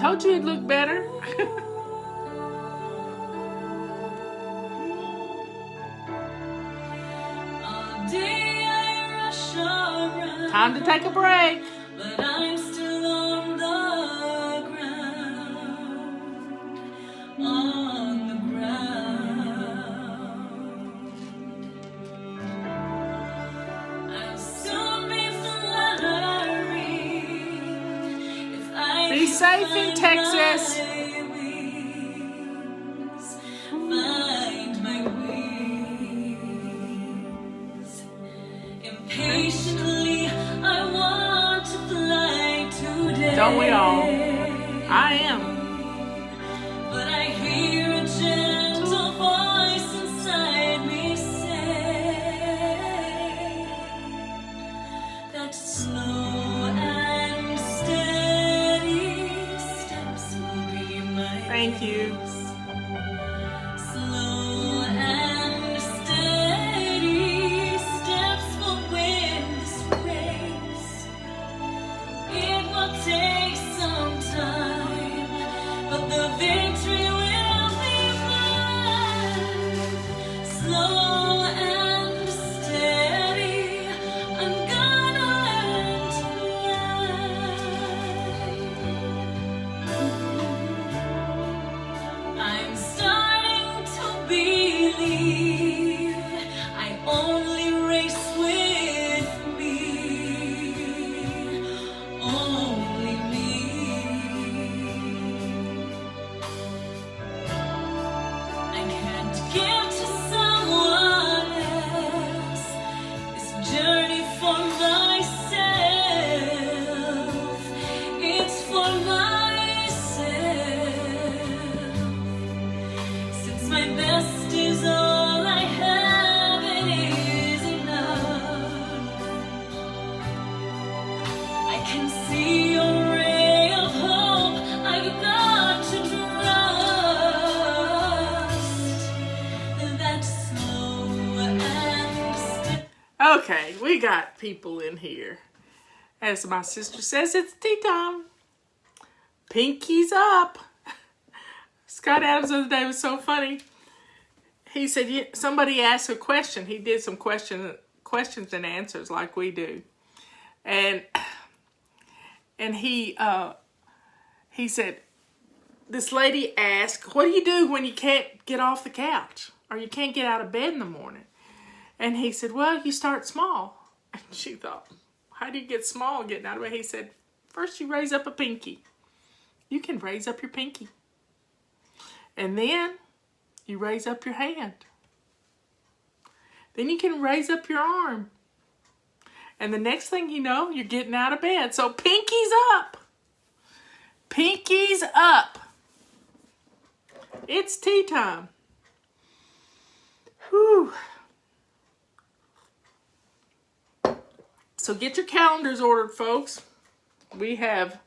Told you it'd look better. Time to take a break. But I'm still on the ground, on the ground. I'll soon be flying if I Be safe in Texas. Find my wings. Impatiently, I want to fly today. Don't we all? I am. But I hear a gentle voice inside me say that slow and steady steps will be my Thank you. pace. Slow and steady steps will win this race. It will take some time, but the victory will be mine. Slow and steady, I'm gonna learn to fly. I'm starting to believe I only race with me, only me. I can't give to someone else this journey for myself. It's for myself. Since my best is all I have, it is enough. I can see a ray of hope. I've got to trust that slow and steady. Okay, we got people in here. As my sister says, it's tea time. Pinkies up. Scott Adams the other day was so funny. He said somebody asked a question. He did some questions and answers like we do, and he said this lady asked, "What do you do when you can't get off the couch or you can't get out of bed in the morning?" And he said, "Well, you start small." And she thought, "How do you get small getting out of bed?" He said, "First you raise up a pinky. You can raise up your pinky. And then you raise up your hand. Then you can raise up your arm. And the next thing you know, you're getting out of bed. So pinkies up. Pinkies up. It's tea time." Whew. So get your calendars ordered, folks. We have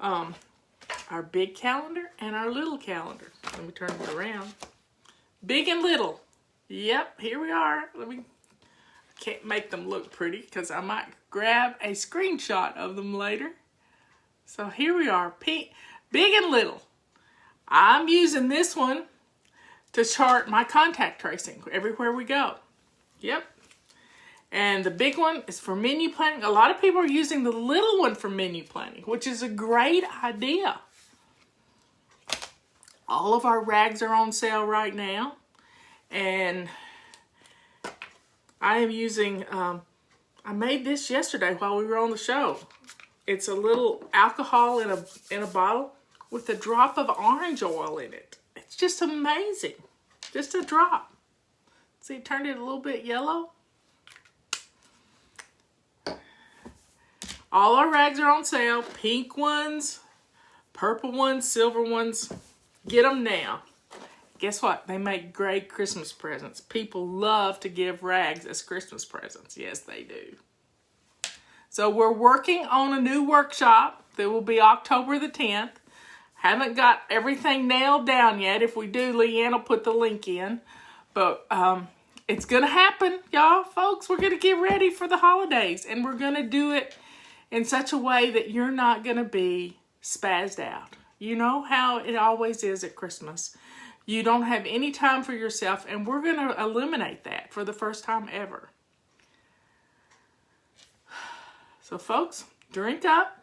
our big calendar and our little calendar. Let me turn it around. Big and little. Yep, here we are. Can't make them look pretty because I might grab a screenshot of them later. So here we are, big and little. I'm using this one to chart my contact tracing everywhere we go. Yep. And the big one is for menu planning. A lot of people are using the little one for menu planning, which is a great idea. All of our rags are on sale right now. And I am using, I made this yesterday while we were on the show. It's a little alcohol in a bottle with a drop of orange oil in it. It's just amazing. Just a drop. See, it turned it a little bit yellow. All our rags are on sale. Pink ones, purple ones, silver ones. Get them now. Guess what? They make great Christmas presents. People love to give rags as Christmas presents. Yes, they do. So we're working on a new workshop that will be October the 10th. Haven't got everything nailed down yet. If we do, Leanne will put the link in. But it's going to happen, y'all. Folks, we're going to get ready for the holidays. And we're going to do it in such a way that you're not going to be spazzed out. You know how it always is at Christmas. You don't have any time for yourself, and we're going to eliminate that for the first time ever. So, folks, drink up.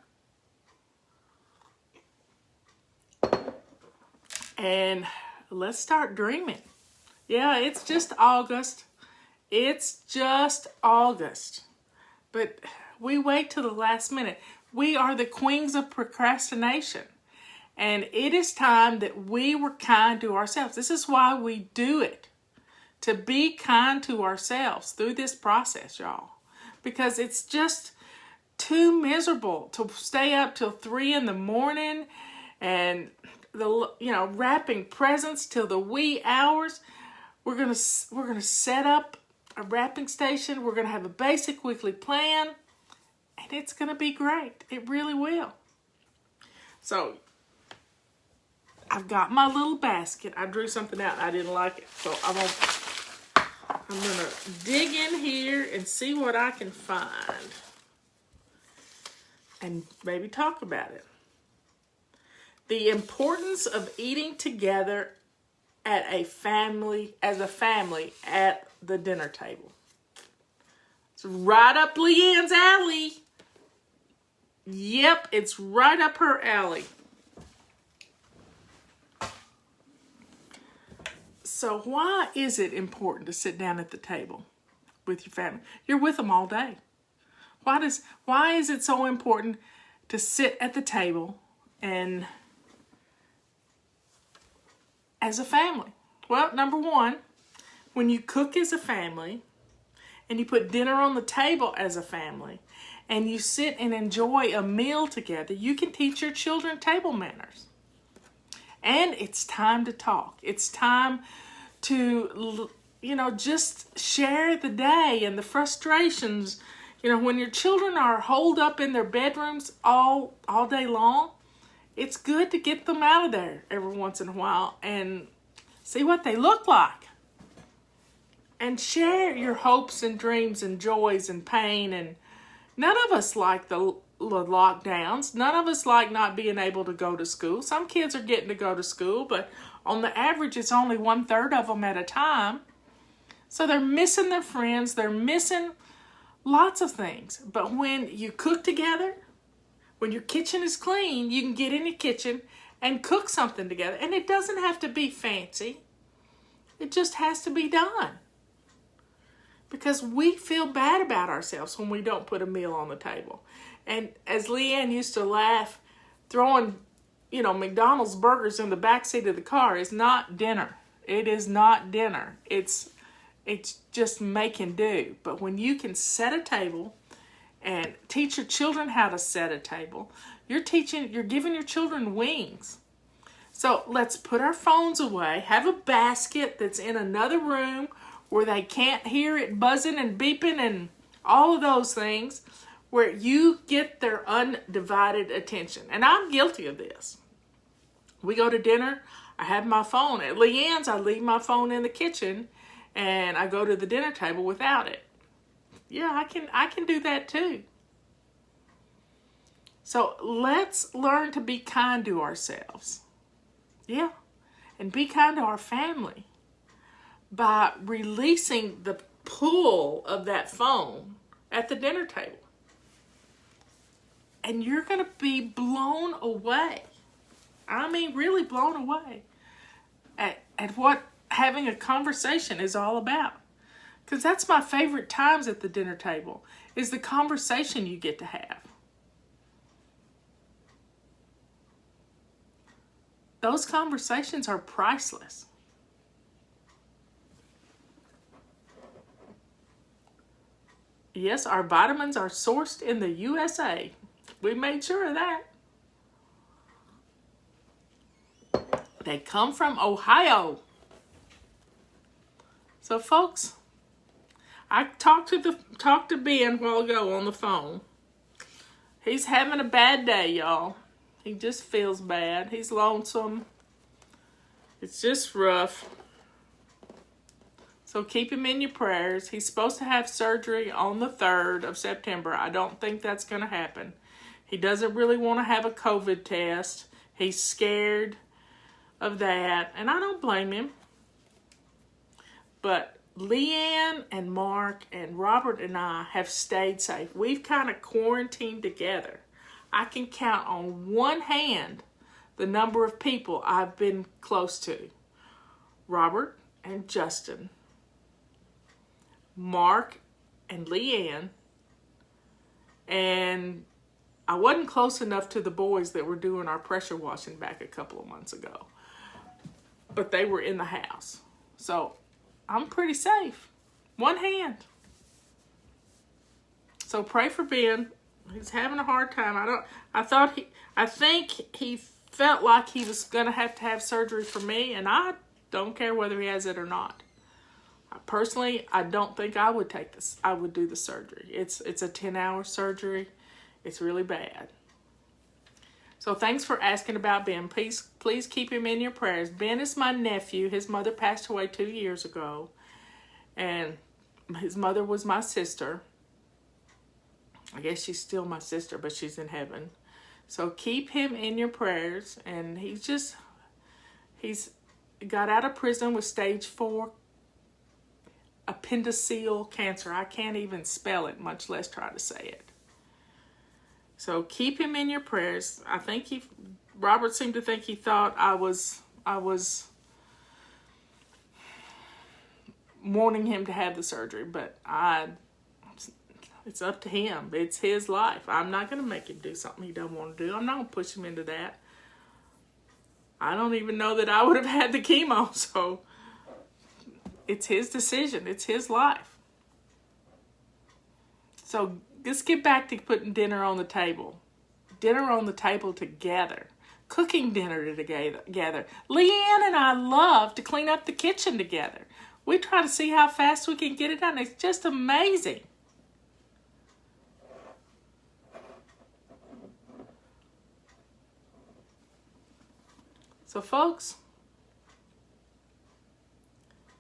And let's start dreaming. Yeah, it's just August. It's just August. But we wait till the last minute. We are the queens of procrastination. And it is time that we were kind to ourselves. This is why we do it. To be kind to ourselves through this process, y'all. Because it's just too miserable to stay up till 3 a.m. and wrapping presents till the wee hours. We're gonna set up a wrapping station. We're gonna have a basic weekly plan, and it's gonna be great. It really will. So I've got my little basket. I drew something out and I didn't like it, so I'm gonna dig in here and see what I can find, and maybe talk about it. The importance of eating together as a family at the dinner table. It's right up Leanne's alley. Yep, it's right up her alley. So why is it important to sit down at the table with your family? You're with them all day. Why is it so important to sit at the table and as a family? Well, number one, when you cook as a family and you put dinner on the table as a family and you sit and enjoy a meal together, you can teach your children table manners. And it's time to talk. It's time to, just share the day and the frustrations. When your children are holed up in their bedrooms all day long, it's good to get them out of there every once in a while and see what they look like. And share your hopes and dreams and joys and pain. And none of us like the lockdowns. None of us like not being able to go to school. Some kids are getting to go to school, but on the average, it's only 1/3 of them at a time. So they're missing their friends. They're missing lots of things. But when you cook together, when your kitchen is clean, you can get in your kitchen and cook something together. And it doesn't have to be fancy. It just has to be done. Because we feel bad about ourselves when we don't put a meal on the table. And as Leanne used to laugh, throwing, McDonald's burgers in the backseat of the car is not dinner. It is not dinner. It's just making do. But when you can set a table and teach your children how to set a table, you're giving your children wings. So let's put our phones away, have a basket that's in another room where they can't hear it buzzing and beeping and all of those things, where you get their undivided attention. And I'm guilty of this. We go to dinner, I have my phone. At Leanne's, I leave my phone in the kitchen and I go to the dinner table without it. Yeah, I can do that too. So let's learn to be kind to ourselves. Yeah, and be kind to our family by releasing the pull of that phone at the dinner table. And you're going to be blown away. I mean, really blown away at what having a conversation is all about. Because that's my favorite times at the dinner table, is the conversation you get to have. Those conversations are priceless. Yes, our vitamins are sourced in the USA. We made sure of that. They come from Ohio. So, folks, I talked to Ben a while ago on the phone. He's having a bad day, y'all. He just feels bad. He's lonesome. It's just rough. So keep him in your prayers. He's supposed to have surgery on the 3rd of September. I don't think that's going to happen. He doesn't really want to have a COVID test. He's scared of that, and I don't blame him. But Leanne and Mark and Robert and I have stayed safe. We've kind of quarantined together. I can count on one hand the number of people I've been close to. Robert and Justin, Mark and Leanne, and I wasn't close enough to the boys that were doing our pressure washing back a couple of months ago, but they were in the house. So I'm pretty safe. One hand. So pray for Ben. He's having a hard time. I think he felt like he was going to have surgery for me, and I don't care whether he has it or not. Personally, I don't think I would take this. I would do the surgery. It's a 10-hour surgery. It's really bad. So thanks for asking about Ben. Please keep him in your prayers. Ben is my nephew. His mother passed away 2 years ago, and his mother was my sister. I guess she's still my sister, but she's in heaven. So keep him in your prayers. And he's got out of prison with stage 4 appendiceal cancer. I can't even spell it, much less try to say it. So keep him in your prayers. I think Robert seemed to think he thought I was wanting him to have the surgery, but it's up to him. It's his life. I'm not going to make him do something he doesn't want to do. I'm not going to push him into that. I don't even know that I would have had the chemo, so it's his decision. It's his life. So let's get back to putting dinner on the table. Dinner on the table together. Cooking dinner together. Leanne and I love to clean up the kitchen together. We try to see how fast we can get it done. It's just amazing. So folks,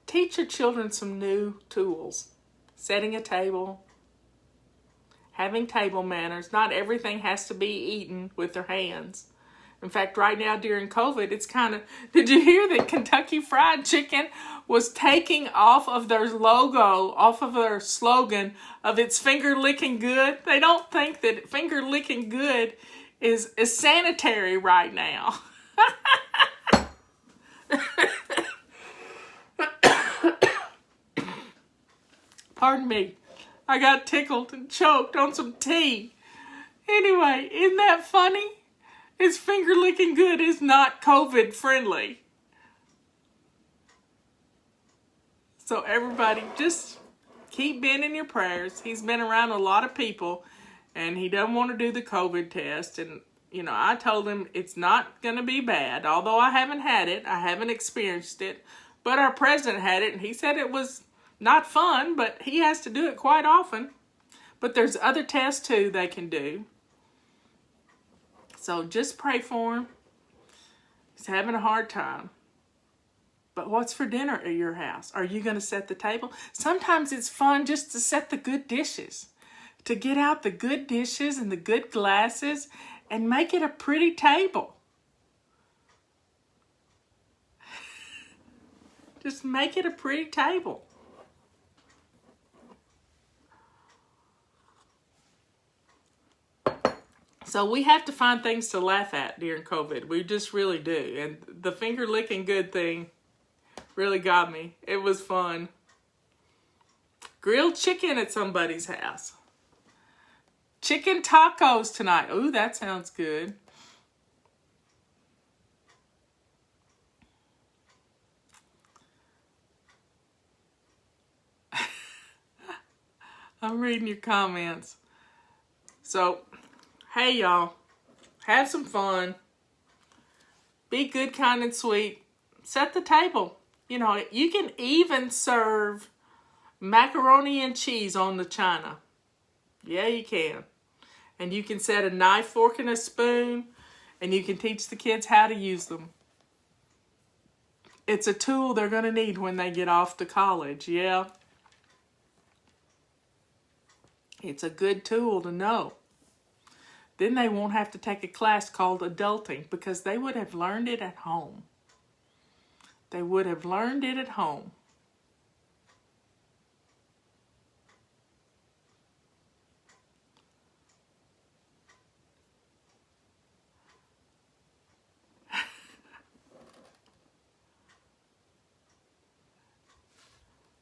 teach your children some new tools. Setting a table, having table manners. Not everything has to be eaten with their hands. In fact, right now during COVID, it's kind of... Did you hear that Kentucky Fried Chicken was taking off of their logo, off of their slogan of it's finger licking good? They don't think that finger licking good is sanitary right now. Pardon me. I got tickled and choked on some tea. Anyway, isn't that funny? It's finger licking good is not COVID friendly. So everybody, just keep Ben in your prayers. He's been around a lot of people and he doesn't want to do the COVID test. And, you know, I told him it's not going to be bad. Although I haven't had it, I haven't experienced it. But our president had it and he said it was not fun, but he has to do it quite often. But there's other tests too they can do. So just pray for him. He's having a hard time. But what's for dinner at your house? Are you going to set the table? Sometimes it's fun just to set the good dishes. To get out the good dishes and the good glasses and make it a pretty table. Just make it a pretty table. So we have to find things to laugh at during COVID. We just really do. And the finger licking good thing really got me. It was fun. Grilled chicken at somebody's house. Chicken tacos tonight. Ooh, that sounds good. I'm reading your comments. So, hey y'all, have some fun. Be good, kind, and sweet. Set the table. You know, you can even serve macaroni and cheese on the china. Yeah, you can. And you can set a knife, fork, and a spoon, and you can teach the kids how to use them. It's a tool they're going to need when they get off to college, yeah. It's a good tool to know. Then they won't have to take a class called adulting because they would have learned it at home. They would have learned it at home.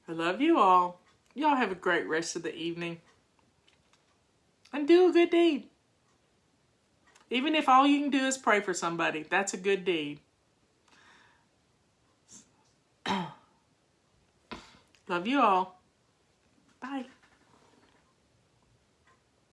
I love you all. Y'all have a great rest of the evening. And do a good deed. Even if all you can do is pray for somebody, that's a good deed. Love you all. Bye.